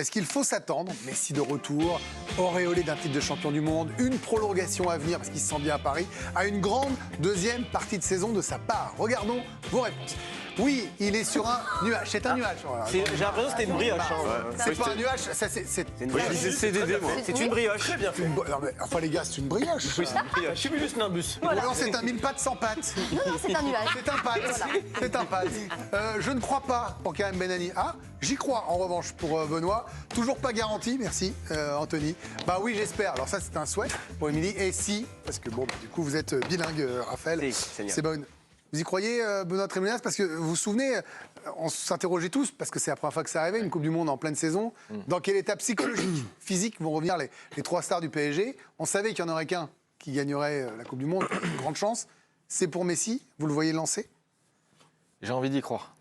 est-ce qu'il faut s'attendre, Messi de retour, auréolé d'un titre de champion du monde, une prolongation à venir parce qu'il se sent bien à Paris, à une grande deuxième partie de saison de sa part? Regardons vos réponses. Oui, il est sur un nuage. C'est un nuage. J'ai l'impression que c'était une brioche. C'est pas un nuage, c'est une brioche. C'est une brioche. Très bien fait. Non mais enfin les gars, c'est une brioche. Oui, c'est une brioche. Je suis juste Nimbus. Voilà. Non, c'est un mille pattes sans pattes. Non, c'est un nuage. C'est un pâte. C'est un pâte. Je ne crois pas pour Karim Benani. Ah, j'y crois en revanche pour Benoît. Toujours pas garanti, merci Anthony. Bah oui, j'espère. Alors ça, c'est un souhait pour Émilie. Et si, parce que bon, du coup, vous êtes bilingue, Raphaël. C'est bon. Vous y croyez, Benoît Trémoulinas? Parce que vous vous souvenez, on s'interrogeait tous, parce que c'est la première fois que ça arrivait, une Coupe du Monde en pleine saison. Dans quel état psychologique, physique vont revenir les trois stars du PSG? On savait qu'il n'y en aurait qu'un qui gagnerait la Coupe du Monde, une grande chance. C'est pour Messi, vous le voyez lancer? J'ai envie d'y croire.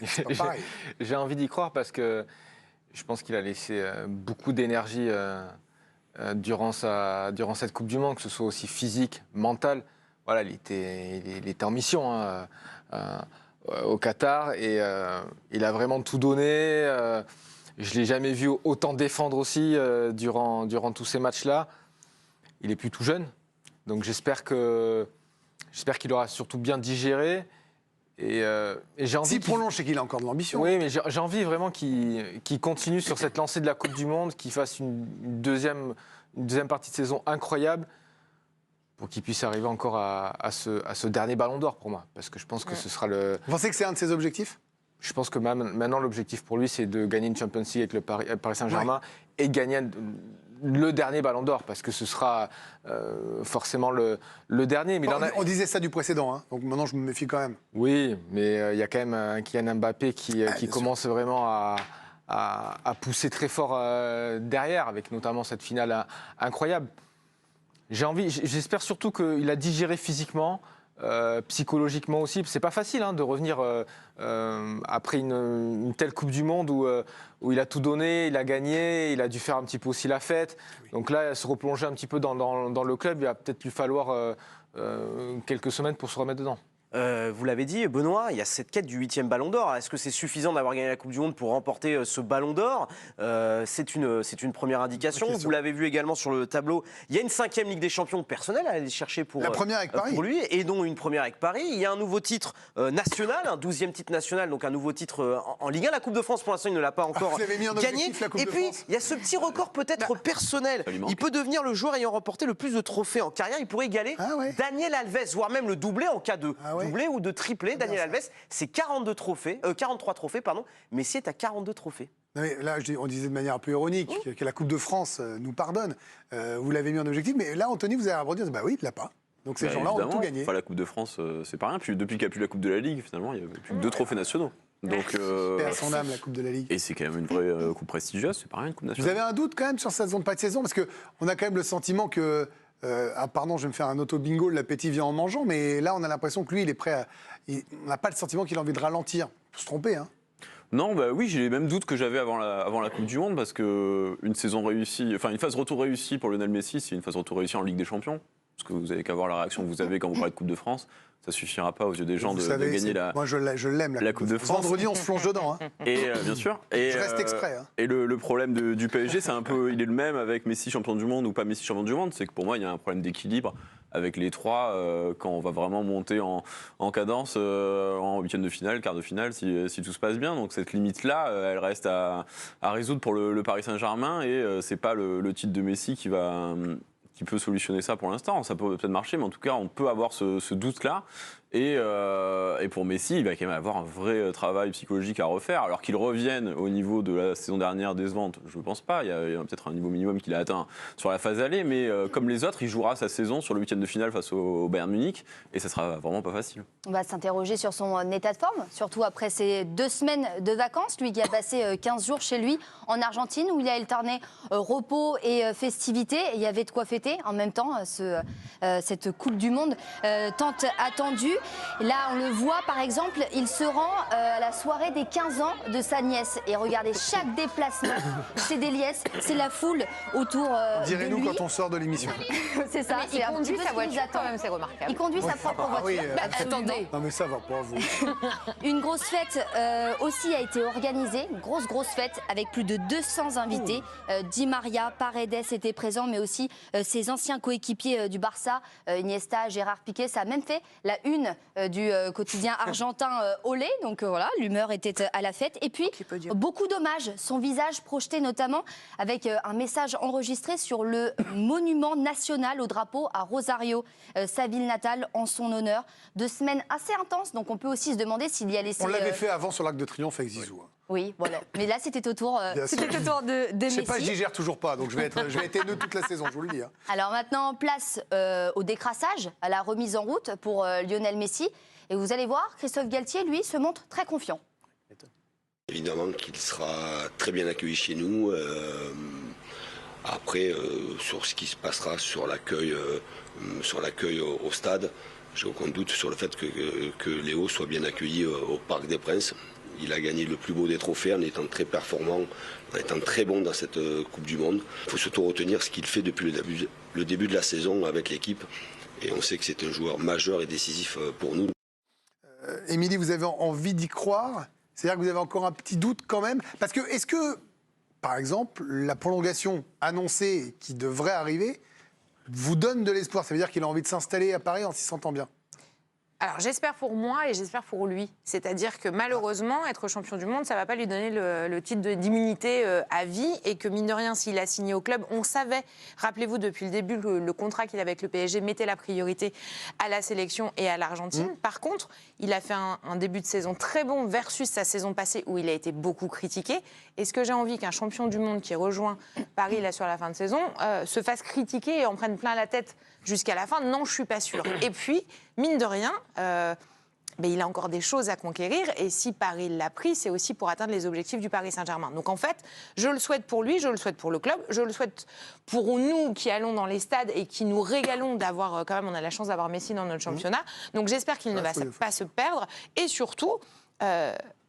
C'est pas pareil. J'ai envie d'y croire parce que je pense qu'il a laissé beaucoup d'énergie durant cette Coupe du Monde, que ce soit aussi physique, mentale. Voilà, il était en mission au Qatar et il a vraiment tout donné. Je ne l'ai jamais vu autant défendre aussi durant tous ces matchs-là. Il est plus tout jeune, donc j'espère qu'il aura surtout bien digéré. Et j'ai envie s'il prolonge, c'est qu'il a encore de l'ambition. Oui, mais j'ai envie vraiment qu'il continue sur cette lancée de la Coupe du Monde, qu'il fasse une deuxième partie de saison incroyable, pour qu'il puisse arriver encore à ce dernier ballon d'or pour moi. Parce que je pense que ce sera le... Vous pensez que c'est un de ses objectifs? Je pense que maintenant, l'objectif pour lui, c'est de gagner une Champions League avec le Paris Saint-Germain et gagner le dernier ballon d'or, parce que ce sera forcément le dernier. Mais on disait ça du précédent, hein, donc maintenant je me méfie quand même. Oui, mais il y a quand même Kylian Mbappé qui commence vraiment à pousser très fort derrière, avec notamment cette finale incroyable. J'espère surtout qu'il a digéré physiquement, psychologiquement aussi. C'est pas facile de revenir après une telle Coupe du Monde où il a tout donné, il a gagné, il a dû faire un petit peu aussi la fête. Donc là, se replonger un petit peu dans le club, il va peut-être lui falloir quelques semaines pour se remettre dedans. Vous l'avez dit, Benoît, il y a cette quête du 8e ballon d'or. Est-ce que c'est suffisant d'avoir gagné la Coupe du Monde pour remporter ce ballon d'or? C'est une première indication. Vous l'avez vu également sur le tableau. Il y a une 5e Ligue des Champions personnelle à aller chercher pour, la première avec Paris. Pour lui, et dont une première avec Paris. Il y a un nouveau titre national, un 12e titre national, donc un nouveau titre en Ligue 1. La Coupe de France, pour l'instant, il ne l'a pas encore gagné. Et puis, il y a ce petit record peut-être personnel. Il peut devenir le joueur ayant remporté le plus de trophées en carrière. Il pourrait égaler Daniel Alves, voire même le doubler en cas de doublé ou de triplé. Daniel Alves, c'est 43 trophées, pardon. Messi est à 42 trophées. Non mais là, on disait de manière un peu ironique que la Coupe de France nous pardonne. Vous l'avez mis en objectif, mais là, Anthony, vous avez répondu, bah oui, il ne l'a pas. Donc ces gens-là ont tout gagné. Enfin, la Coupe de France, c'est pas rien. Puis depuis qu'il n'y a plus la Coupe de la Ligue, finalement, il n'y a plus que 2 trophées nationaux. Donc, à son âme, la Coupe de la Ligue. Et c'est quand même une vraie coupe prestigieuse, c'est pas rien, une Coupe nationale. Vous avez un doute quand même sur cette zone de saison? Parce qu'on a quand même le sentiment que... pardon, je vais me faire un auto-bingo, l'appétit vient en mangeant, mais là, on a l'impression que lui, il est prêt à... On n'a pas le sentiment qu'il a envie de ralentir. Il peut se tromper, hein. Non, bah oui, j'ai les mêmes doutes que j'avais avant la Coupe du Monde, parce qu'une saison réussie, enfin une phase retour réussie pour Lionel Messi, c'est une phase retour réussie en Ligue des Champions. Parce que vous avez qu'à voir la réaction que vous avez quand vous parlez de Coupe de France. Ça suffira pas aux yeux des gens de gagner moi, je l'aime, la Coupe de France. Vendredi, on se plonge dedans. Hein. Et bien sûr. Et, je reste exprès. Hein. Et le problème du PSG, c'est un peu, il est le même avec Messi champion du monde ou pas Messi champion du monde. C'est que pour moi, il y a un problème d'équilibre avec les trois quand on va vraiment monter en cadence en huitième de finale, quart de finale, si tout se passe bien. Donc cette limite-là, elle reste à résoudre pour le Paris Saint-Germain et c'est pas le titre de Messi qui peut solutionner ça pour l'instant. Ça peut peut-être marcher, mais en tout cas, on peut avoir ce doute-là. Et pour Messi, il va quand même avoir un vrai travail psychologique à refaire. Alors qu'il revienne au niveau de la saison dernière décevante, je ne pense pas. Il y a peut-être un niveau minimum qu'il a atteint sur la phase aller. Mais comme les autres, il jouera sa saison sur le huitième de finale face au Bayern Munich. Et ça sera vraiment pas facile. On va s'interroger sur son état de forme, surtout après ces 2 semaines de vacances. Lui qui a passé 15 jours chez lui en Argentine, où il a alterné repos et festivités. Il y avait de quoi fêter en même temps cette Coupe du Monde tant attendue. vu. Là, on le voit, par exemple, il se rend à la soirée des 15 ans de sa nièce. Et regardez, chaque déplacement, c'est des liesses, c'est la foule autour Direz-nous quand on sort de l'émission. C'est ça, c'est un petit peu sa ce qui nous voiture attend. quand même, c'est remarquable. Il conduit sa propre voiture. Attendez. Non mais ça va pas, vous. Une grosse fête aussi a été organisée, une grosse fête avec plus de 200 invités. Di Maria, Paredes étaient présents, mais aussi ses anciens coéquipiers du Barça, Iniesta, Gérard Piqué. Ça a même fait la une du quotidien argentin Olé. Donc voilà, l'humeur était à la fête. Et puis, beaucoup d'hommages. Son visage projeté notamment avec un message enregistré sur le monument national au drapeau à Rosario, sa ville natale, en son honneur. 2 semaines assez intenses, donc on peut aussi se demander s'il y a laissé... On l'avait fait avant sur l'Arc de Triomphe avec Zizou. Oui, voilà. Mais là, c'était au tour de Messi. Je sais pas, j'y gère toujours pas, donc je vais être haineux toute la saison, je vous le dis. Alors maintenant, place au décrassage, à la remise en route pour Lionel Messi. Et vous allez voir, Christophe Galtier, lui, se montre très confiant. Évidemment qu'il sera très bien accueilli chez nous. Après, sur ce qui se passera sur l'accueil au stade, j'ai aucun doute sur le fait que Léo soit bien accueilli au Parc des Princes. Il a gagné le plus beau des trophées en étant très performant, en étant très bon dans cette Coupe du Monde. Il faut surtout retenir ce qu'il fait depuis le début de la saison avec l'équipe. Et on sait que c'est un joueur majeur et décisif pour nous. Émilie, vous avez envie d'y croire? C'est-à-dire que vous avez encore un petit doute quand même? Parce que, est-ce que, par exemple, la prolongation annoncée qui devrait arriver vous donne de l'espoir? Ça veut dire qu'il a envie de s'installer à Paris en s'y sentant bien? Alors j'espère pour moi et j'espère pour lui. C'est-à-dire que malheureusement, être champion du monde, ça ne va pas lui donner le titre d'immunité à vie et que mine de rien, s'il a signé au club, on savait, rappelez-vous depuis le début, le contrat qu'il avait avec le PSG mettait la priorité à la sélection et à l'Argentine. Par contre, il a fait un début de saison très bon versus sa saison passée où il a été beaucoup critiqué. Est-ce que j'ai envie qu'un champion du monde qui rejoint Paris là sur la fin de saison se fasse critiquer et en prenne plein la tête jusqu'à la fin? Non, je ne suis pas sûre. Et puis, mine de rien, il a encore des choses à conquérir. Et si Paris l'a pris, c'est aussi pour atteindre les objectifs du Paris Saint-Germain. Donc en fait, je le souhaite pour lui, je le souhaite pour le club, je le souhaite pour nous qui allons dans les stades et qui nous régalons d'avoir, quand même, on a la chance d'avoir Messi dans notre championnat. Donc j'espère qu'il ne va pas se perdre. Et surtout...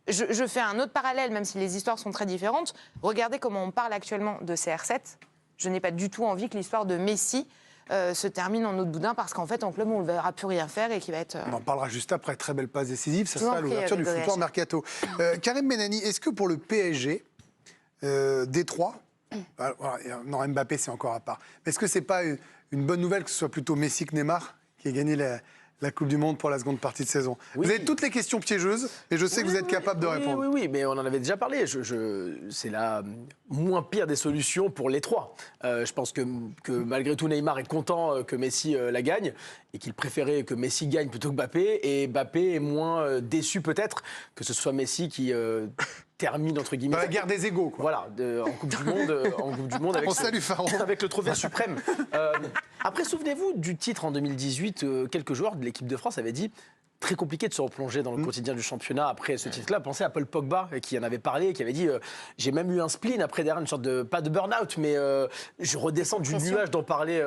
Je fais un autre parallèle, même si les histoires sont très différentes. Regardez comment on parle actuellement de CR7. Je n'ai pas du tout envie que l'histoire de Messi se termine en autre boudin, parce qu'en fait, en club, on ne le verra plus rien faire et qu'il va être... On en parlera juste après. Très belle passe décisive. Ça sera à l'ouverture du Footoir Mercato. Karim Benani, est-ce que pour le PSG, Détroit, non, Mbappé, c'est encore à part. Est-ce que ce n'est pas une bonne nouvelle que ce soit plutôt Messi que Neymar qui ait gagné la Coupe du Monde pour la seconde partie de saison? Oui. Vous avez toutes les questions piégeuses et je sais que vous êtes capable de répondre. Oui, mais on en avait déjà parlé. C'est la moins pire des solutions pour les trois. Je pense que malgré tout, Neymar est content que Messi la gagne et qu'il préférait que Messi gagne plutôt que Mbappé. Et Mbappé est moins déçu peut-être que ce soit Messi qui... termine entre guillemets. Dans la guerre des égaux, quoi. Voilà, en Coupe du Monde, avec le trophée suprême. Après, souvenez-vous du titre en 2018, quelques joueurs de l'équipe de France avaient dit très compliqué de se replonger dans le quotidien du championnat après ce titre-là. Pensez à Paul Pogba qui en avait parlé, qui avait dit j'ai même eu un spleen après derrière, une sorte de, pas de burn-out, mais je redescends du nuage dont parlait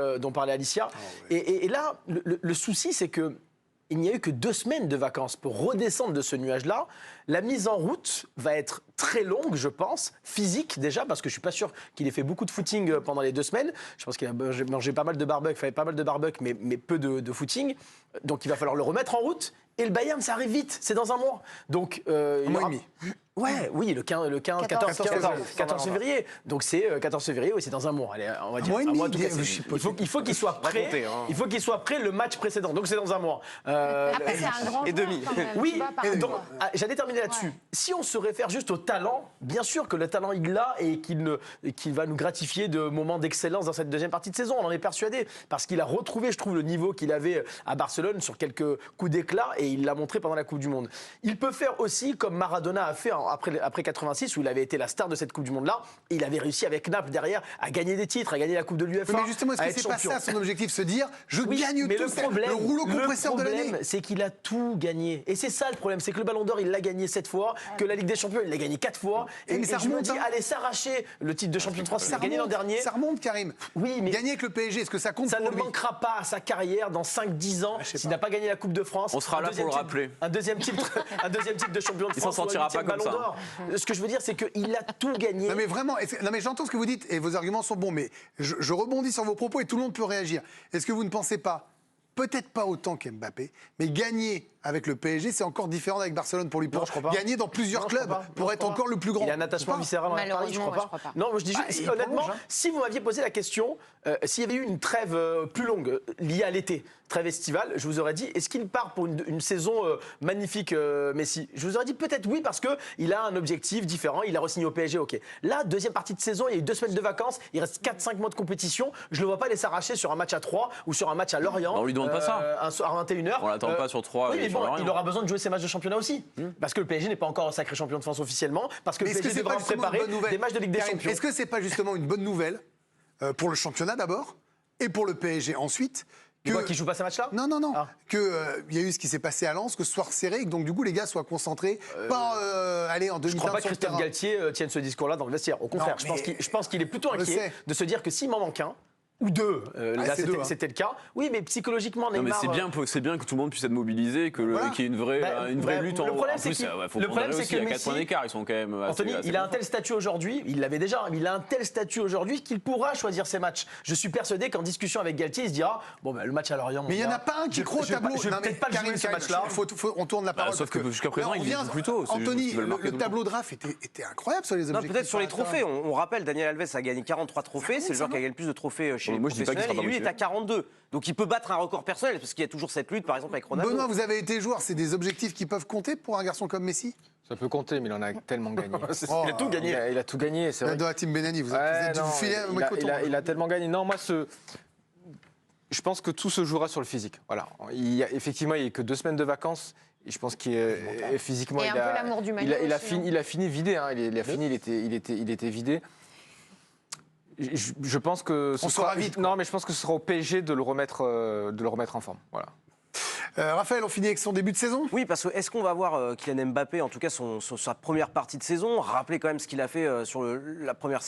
Alicia. Et là, le souci, c'est que il n'y a eu que 2 semaines de vacances pour redescendre de ce nuage-là. La mise en route va être très longue, je pense, physique déjà, parce que je ne suis pas sûr qu'il ait fait beaucoup de footing pendant les 2 semaines. Je pense qu'il a mangé pas mal de barbecue, mais peu de footing. Donc il va falloir le remettre en route. Et le Bayern, ça arrive vite, c'est dans un mois. Donc, un mois et demi. Oui, le 14 février. Donc c'est 14 février, oui, c'est dans un mois. Allez, on va dire un mois tout cassé. Il faut qu'il soit prêt. Il faut qu'il soit prêt le match précédent. Donc c'est dans un moa. Après, c'est un grand et demi. Oui, donc j'allais terminer là-dessus. Si on se réfère juste au talent, bien sûr que le talent il l'a et qu'il va nous gratifier de moments d'excellence dans cette deuxième partie de saison. On en est persuadé parce qu'il a retrouvé, je trouve, le niveau qu'il avait à Barcelone sur quelques coups d'éclat et il l'a montré pendant la Coupe du Monde. Il peut faire aussi comme Maradona a fait après 86 où il avait été la star de cette Coupe du Monde-là. Il avait réussi avec Naples derrière à gagner des titres, à gagner la Coupe de l'UEFA. Mais justement, est-ce que c'est pas ça son objectif, se dire je gagne tout, le rouleau compresseur de l'année? Le problème, c'est qu'il a tout gagné. Et c'est ça le problème, c'est que le Ballon d'Or, il l'a gagné 7 fois, que la Ligue des Champions, il l'a gagné 4 fois. Et je me dis, allez s'arracher le titre de champion de France, il l'a gagné l'an dernier. Ça remonte, Karim. Oui, mais gagner avec le PSG, est-ce que ça compte ça pour ne lui? manquera pas à sa carrière dans 5-10 ans s'il n'a pas gagné la Coupe de France. On sera là pour le rappeler. Un deuxième titre de champion de France. Il s'en sortira pas comme ça. Ce que je veux dire, c'est qu'il a tout gagné. Non mais vraiment, non mais j'entends ce que vous dites et vos arguments sont bons, mais je rebondis sur vos propos et tout le monde peut réagir. Est-ce que vous ne pensez pas, peut-être pas autant qu'Mbappé, mais gagner avec le PSG, c'est encore différent avec Barcelone pour lui. Non, je crois pas. Gagner dans plusieurs clubs pour être encore le plus grand. Il a un attachement viscéral à Paris, je crois pas. Non, moi je dis juste, honnêtement, si vous m'aviez posé la question, s'il y avait eu une trêve plus longue liée à l'été, trêve estivale, je vous aurais dit, est-ce qu'il part pour une saison magnifique, Messi? Je vous aurais dit peut-être oui, parce qu'il a un objectif différent, il a re-signé au PSG, ok. Là, deuxième partie de saison, il y a eu 2 semaines de vacances, il reste 4-5 mois de compétition, je ne le vois pas aller s'arracher sur un match à 3 ou sur un match à Lorient. On lui demande pas ça. Un soir à 21h. On l'attend pas sur 3 oui, et mais sur bon, Lorient. il aura besoin de jouer ses matchs de championnat aussi. Parce que le PSG n'est pas encore sacré champion de France officiellement, parce que le PSG devra préparer des matchs de Ligue des Champions. Est-ce que c'est pas justement une bonne nouvelle pour le championnat d'abord et pour le PSG ensuite? Qui joue pas ces matchs-là? Non. Qu'il y a eu ce qui s'est passé à Lens, que ce soit serré, et que donc du coup les gars soient concentrés, pas aller en demi-teinte. Je ne crois pas que Christophe Galtier tienne ce discours-là dans le vestiaire. Au contraire, je pense qu'il est plutôt inquiet de se dire que s'il m'en manque un, ou deux, là c'était le cas. Oui, mais psychologiquement, Neymar... Non, mais c'est bien que tout le monde puisse être mobilisé, qu'il y ait une vraie lutte. Le problème, c'est qu'il y a 4 points d'écart, ils sont quand même... Anthony, il a un tel statut aujourd'hui, il l'avait déjà, mais il a un tel statut aujourd'hui qu'il pourra choisir ses matchs. Je suis persuadé qu'en discussion avec Galtier, il se dira, bon, le match à Lorient... Mais il n'y en a pas un qui croit au tableau. Je vais peut-être pas jouer ce match-là. On tourne la parole. Sauf que jusqu'à présent, il joue plus tôt. Anthony, le tableau de draft était incroyable sur les objectifs. Peut-être sur les trophées. On rappelle, Daniel Alves a gagné 43 trophées. C'est le joueur qui a gagné le plus de trophées chez les professionnels. Et lui est à 42. Donc il peut battre un record personnel, parce qu'il y a toujours cette lutte, par exemple, avec Ronaldo. Benoît, vous avez été joueur. C'est des objectifs qui peuvent compter pour un garçon comme Messi? Ça peut compter, mais il en a tellement gagné. Il a tout gagné. Il a tout gagné, c'est vrai. De la team Benani, vous êtes du filet à coton. Il a tellement gagné. Non, moi, je pense que tout se jouera sur le physique. Voilà. Effectivement, il n'y a que 2 semaines de vacances. Et je pense qu'il physiquement, un peu l'amour du maillot il a fini vidé. Hein. Il était vidé. Je pense que on sera vite. Non, mais je pense que ce sera au PSG de le remettre en forme. Voilà. Raphaël, on finit avec son début de saison? Oui, parce que est-ce qu'on va voir Kylian Mbappé, en tout cas sa première partie de saison? Rappelez quand même ce qu'il a fait sur la première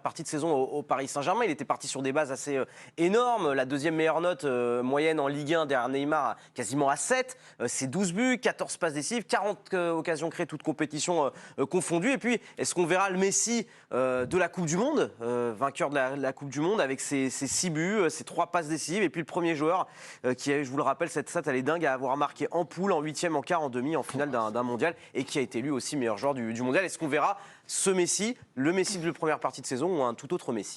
partie de saison au Paris Saint-Germain. Il était parti sur des bases assez énormes. La deuxième meilleure note moyenne en Ligue 1 derrière Neymar, quasiment à 7. C'est 12 buts, 14 passes décisives, 40 occasions créées, toutes compétitions confondues. Et puis, est-ce qu'on verra le Messi de la Coupe du Monde, vainqueur de la Coupe du Monde, avec ses 6 buts, ses 3 passes décisives, et puis le premier joueur qui a, je vous le rappelle, cette stat, elle est dingue, à avoir marqué en poule, en 8e, en quart, en demi, en finale d'un mondial, et qui a été élu aussi meilleur joueur du mondial. Est-ce qu'on verra ce Messi, le Messi de la première partie de saison, ou un tout autre Messi?